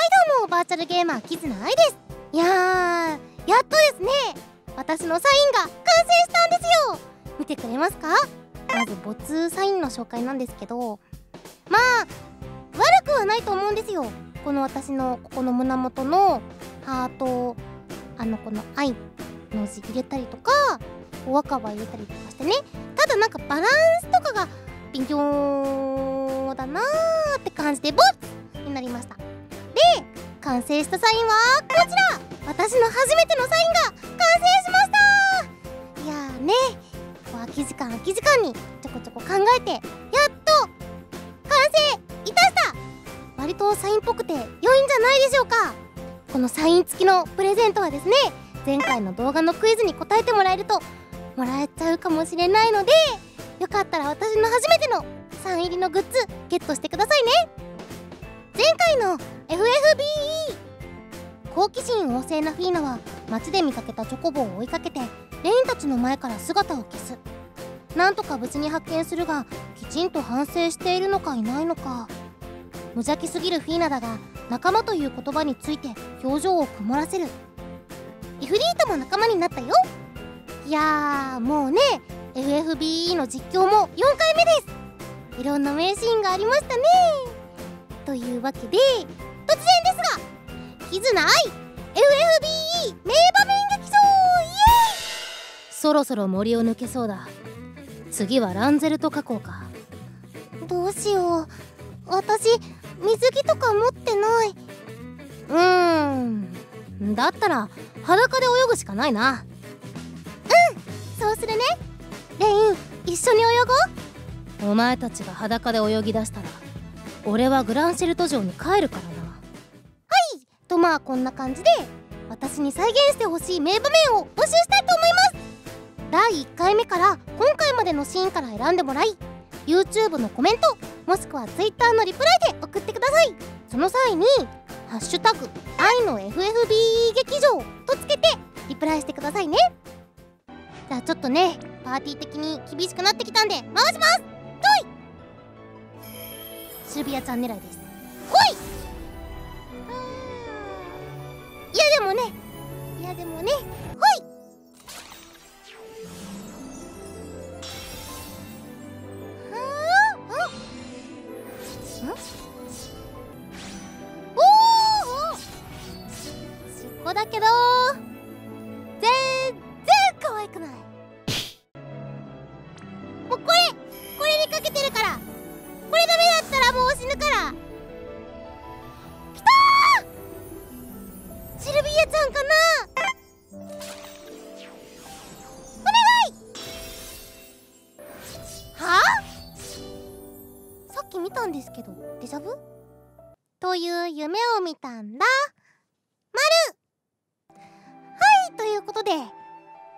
どうもバーチャルゲーマーキズナアイです。いやー、やっとですね、私のサインが完成したんですよ。見てくれますか？まず没サインの紹介なんですけど、まあ悪くはないと思うんですよ。この私のここの胸元のハート、この愛の字入れたりとか、お赤葉入れたりとかしてね。ただなんかバランスとかが微妙だなーって感じでボツになりました。で、完成したサインはこちら。私の初めてのサインが完成しました。いやーね、空き時間にちょこちょこ考えてやっと完成いたした。割とサインっぽくて良いんじゃないでしょうか。このサイン付きのプレゼントはですね、前回の動画のクイズに答えてもらえるともらえちゃうかもしれないので、よかったら私の初めてのサイン入りのグッズゲットしてくださいね。前回の FFBE、 好奇心旺盛なフィーナは街で見かけたチョコボを追いかけてレインたちの前から姿を消す。なんとか無事に発見するが、きちんと反省しているのかいないのか。無邪気すぎるフィーナだが、仲間という言葉について表情を曇らせる。イフリートも仲間になったよ。いやー、もうね、 FFBE の実況も4回目です。いろんな名シーンがありましたね。というわけで、突然ですが、キズナアイ FFBE 名場面劇場、イエーイ。そろそろ森を抜けそうだ。次はランゼルト河口か。どうしよう、私水着とか持ってない。だったら裸で泳ぐしかないな。そうするね。レイン、一緒に泳ごう。お前たちが裸で泳ぎ出したら俺はグランシェルト城に帰るからな。と、まあこんな感じで私に再現してほしい名場面を募集したいと思います。第1回目から今回までのシーンから選んでもらい、 YouTube のコメントもしくは Twitter のリプライで送ってください。その際にハッシュタグ愛の FFBE 劇場とつけてリプライしてくださいね。じゃあちょっとね、パーティー的に厳しくなってきたんで回します。といシルビアちゃん狙いです。ほい。いやでもね、ほい。おお、しっこだけど全然可愛くない。もうこれにかけてるから、これダメだったらもう死ぬから。きたー、シルビアちゃんかな。お願い。はあ、さっき見たんですけどデジャブという夢を見たんだ。はい、ということで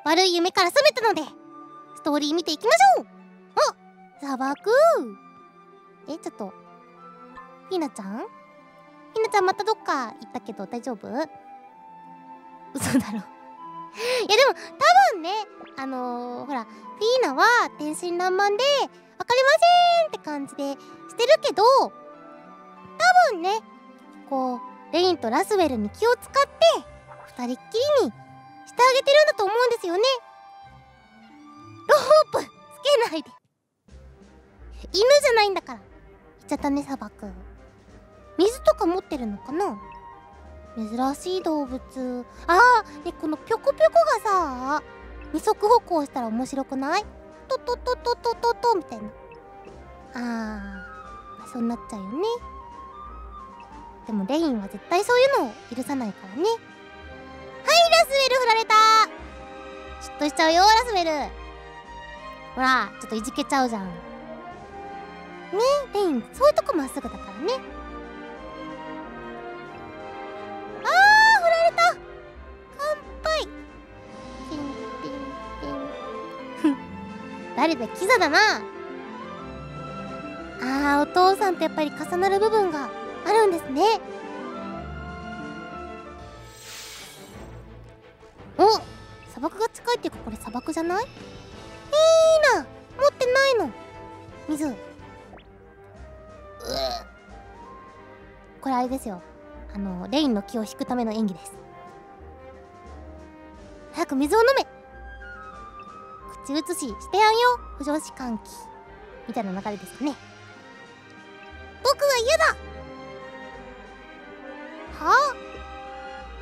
悪い夢から覚めたのでストーリー見ていきましょう。あ、砂漠。ちょっとひなちゃんまたどっか行ったけど大丈夫？嘘だろ。いやでも多分ね、ほらフィーナは天真爛漫でわかりませんって感じでしてるけど、多分ね、こうレインとラスウェルに気を使って二人っきりにしてあげてるんだと思うんですよね。ロープつけないで、犬じゃないんだから。言っちゃったね、砂漠。水とか持ってるのかな。珍しい動物。でこのぴょこぴょこがさ、二足歩行したら面白くない？トトトトトトトみたいな。そうなっちゃうよね。でもレインは絶対そういうのを許さないからね。はい、ラスウェル振られた。嫉妬しちゃうよ、ラスウェル。ほら、ちょっといじけちゃうじゃんね。レインそういうとこまっすぐだからね。振られた。乾杯。ピンピンピン誰だ、キザだな。お父さんとやっぱり重なる部分があるんですね。お、砂漠が近いっていうか、これ砂漠じゃない？いいな、持ってないの水。これあれですよ、レインの気を引くための演技です。早く水を飲め。口移ししてやんよ、不女子歓喜みたいな流れですかね。僕は嫌だ。は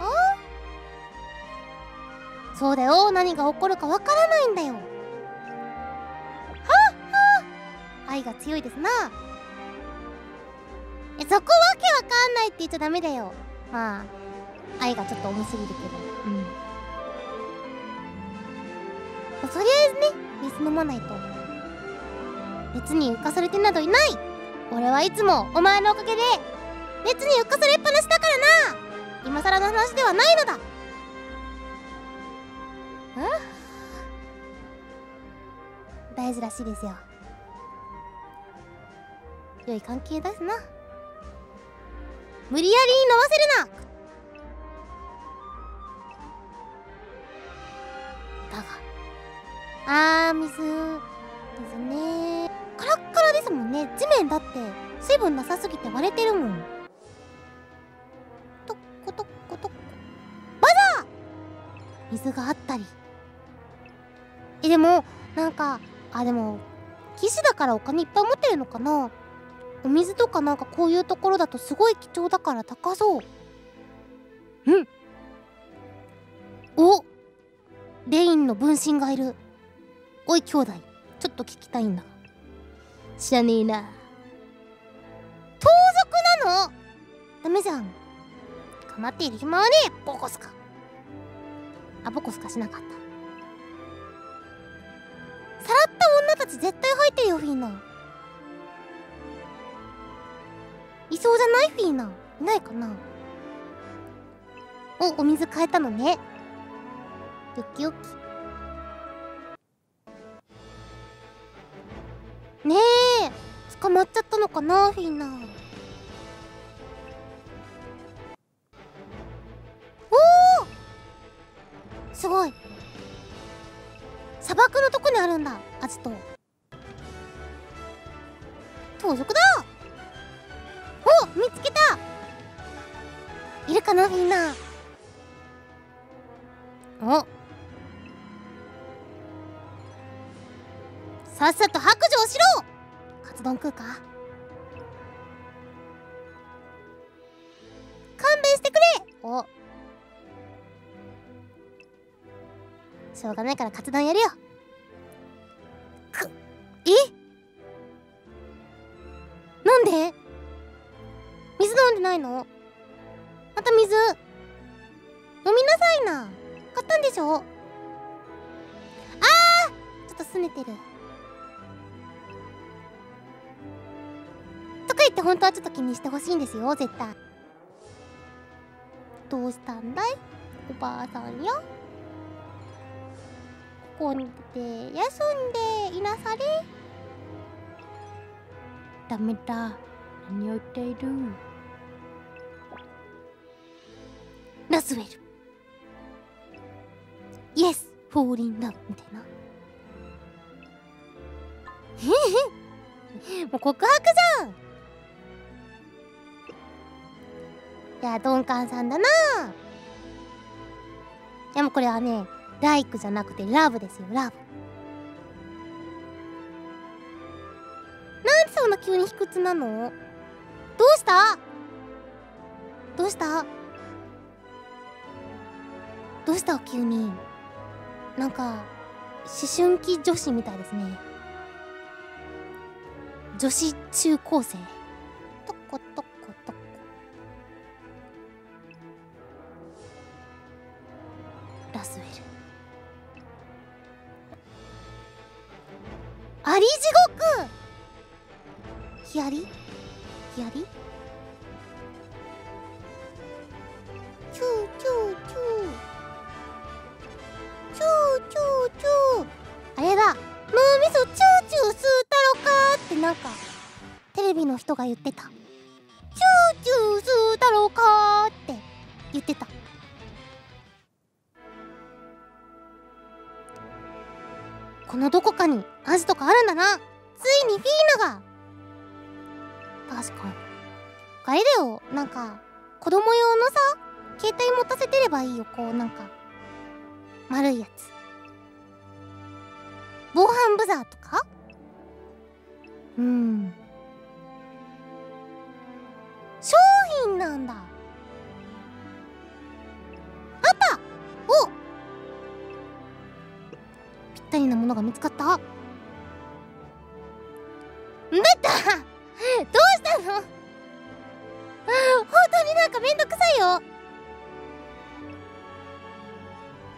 あ、そうだよ、何が起こるかわからないんだよ。はあ、愛が強いですな。そこわけわかんないって言っちゃダメだよ。まあ愛がちょっと重すぎるけど、とりあえずね、水飲まないと。熱に浮かされてなどいない。俺はいつもお前のおかげで熱に浮かされっぱなしだからな。今更の話ではないのだ。大事らしいですよ。良い関係ですな。無理やり飲ませるな。だが水ね。カラッカラですもんね。地面だって水分なさすぎて割れてるもん。とっことっことっこ。バザー。水があったり。でもなんかでも騎士だからお金いっぱい持ってるのかな。お水とかなんかこういうところだとすごい貴重だから高そう。お、レインの分身がいる。おい兄弟、ちょっと聞きたいんだ。知らねえな。盗賊なの？ダメじゃん。構っている暇はねえ。ボコスか。ボコスかしなかった。さらった女たち絶対入ってるよ、フィーナ。いそうじゃない？フィーナいないかな。お水変えたのね。よきよき。ねえ、捕まっちゃったのかな、フィーナ。おお、すごい。砂漠のとこにあるんだ、アジト。盗賊だ。お、見つけた。いるかな、フィーナ。さっさと白状しろ。カツ丼食うか。勘弁してくれ。しょうがないからカツ丼やるよ。なんで？水飲んでないの？また水飲みなさいな。買ったんでしょ？ちょっと拗ねてる。とか言って本当はちょっと気にしてほしいんですよ、絶対。どうしたんだいおばあさんよ。ここに来て休んでいなされ。ダメだ、何を言っている。ラスウェルイエスフォーリンラブみたいな。もう告白じゃん。いや、鈍感さんだな。でもこれはね、ライクじゃなくてラブですよ、ラブ。なんでそんな急に卑屈なの？どうした？どうしたどうした急に。なんか思春期女子みたいですね。女子中高生。とことことこ。ラスウェル。アリ地獄。ヒアリ？ヒアリ？チューチューチュー。チューチューチュー。あれだ、脳みそチューチュー吸うたろかってなんかテレビの人が言ってた。チューチュー吸うたろかって言ってた。このどこかにアジとかあるんだな。ついにフィーナが。確かにあれだよ、なんか子供用のさ携帯持たせてればいいよ。こうなんか丸いやつ、防犯ブザーとか。商品なんだ。あった。お、ぴったりなものが見つかった。出たどうしたの。本当になんかめんどくさいよ。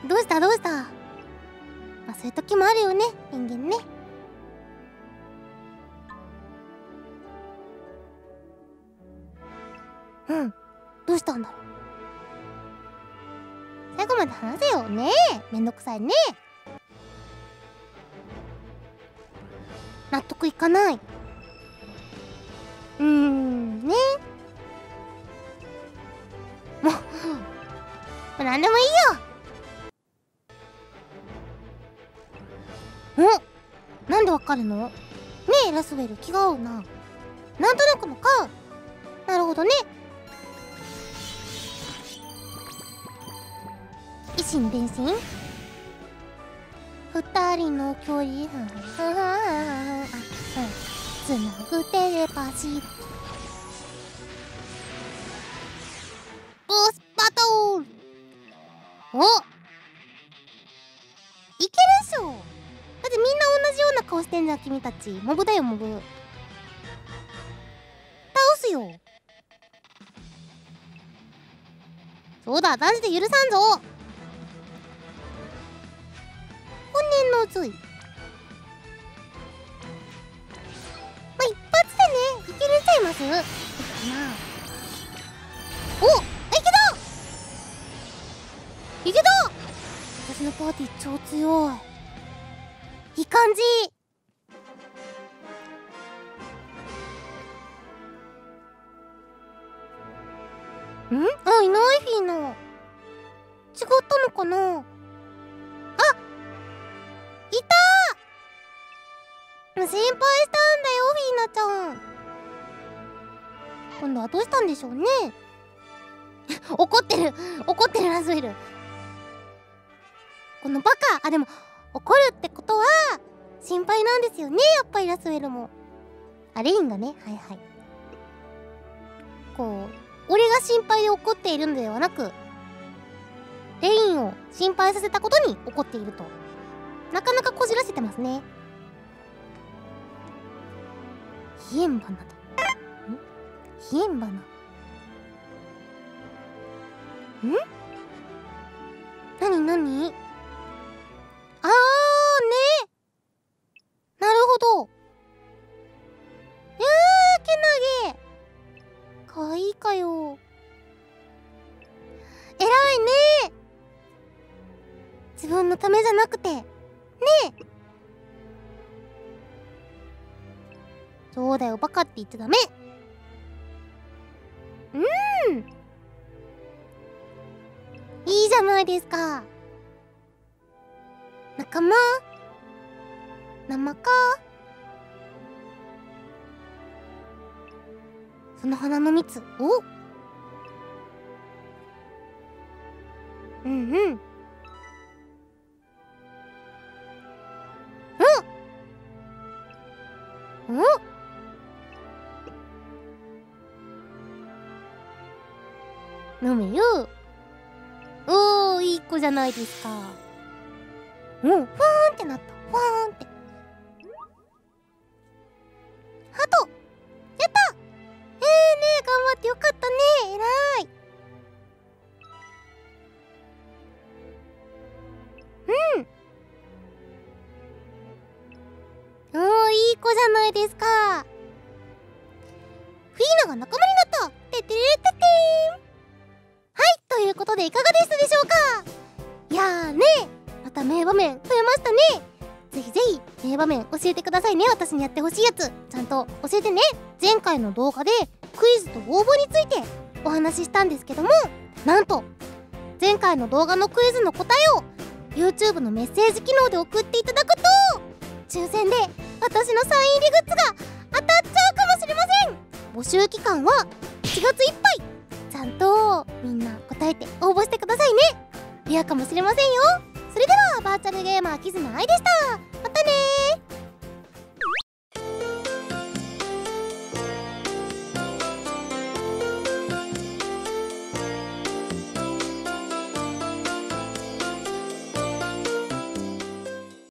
どうしたどうした。まあそういう時もあるよね、人間ね。どうしたんだろう。最後まで話せよね。めんどくさいね。納得いかない。ね。もう何でもいいよ。なんでわかるの？ねえラスウェル、気が合うな。なんとなくのか。なるほどね。維新伝心。二人の距離つなぐテレパシー。ボスバトル。お、いけるっしょ。だってみんな同じような顔してんじゃん、君たち。モブだよ、モブ。倒すよ。そうだ、断じて許さんぞ。本年のつい。まあ、一発でね、いけるちゃいます。いいかな。お、いけた。私のパーティー超強い。いい感じ。あ、いないフィーナ。違ったのかな。あ、いたー。心配したんだよ、フィーナちゃん。今度はどうしたんでしょうね。怒ってるラズウェル。このバカ。あ、でも怒るってことは心配なんですよね、やっぱりラスウェルも。あ、レインがね、はいはい。こう俺が心配で怒っているのではなく、レインを心配させたことに怒っていると。なかなかこじらせてますね。ヒエンバナだ。ヒエンバナ。なになに。あーね。なるほど。けなげ。かわいいかよ。えらいね。自分のためじゃなくてねえ。そうだよ、バカって言っちゃダメ。いいじゃないですか。仲間か。その花の蜜。お、飲めよ。おー、いい子じゃないですか。ファーンってなった。ファーンって。ハトやった。ねえ頑張ってよかったね。えらい。おー、いい子じゃないですか。フィーナが仲間になった。ててれててーん。はい、ということでいかがでしたでしょうか。いやーね、また名場面増えましたね。ぜひぜひ名場面教えてくださいね。私にやってほしいやつちゃんと教えてね。前回の動画でクイズと応募についてお話ししたんですけども、なんと前回の動画のクイズの答えを YouTube のメッセージ機能で送っていただくと、抽選で私のサイン入りグッズが当たっちゃうかもしれません。募集期間は1月いっぱい。残ゃんとみんな答えて応募してくださいね。レアかもしれませんよ。それではバーチャルゲーマーキズナアイでした。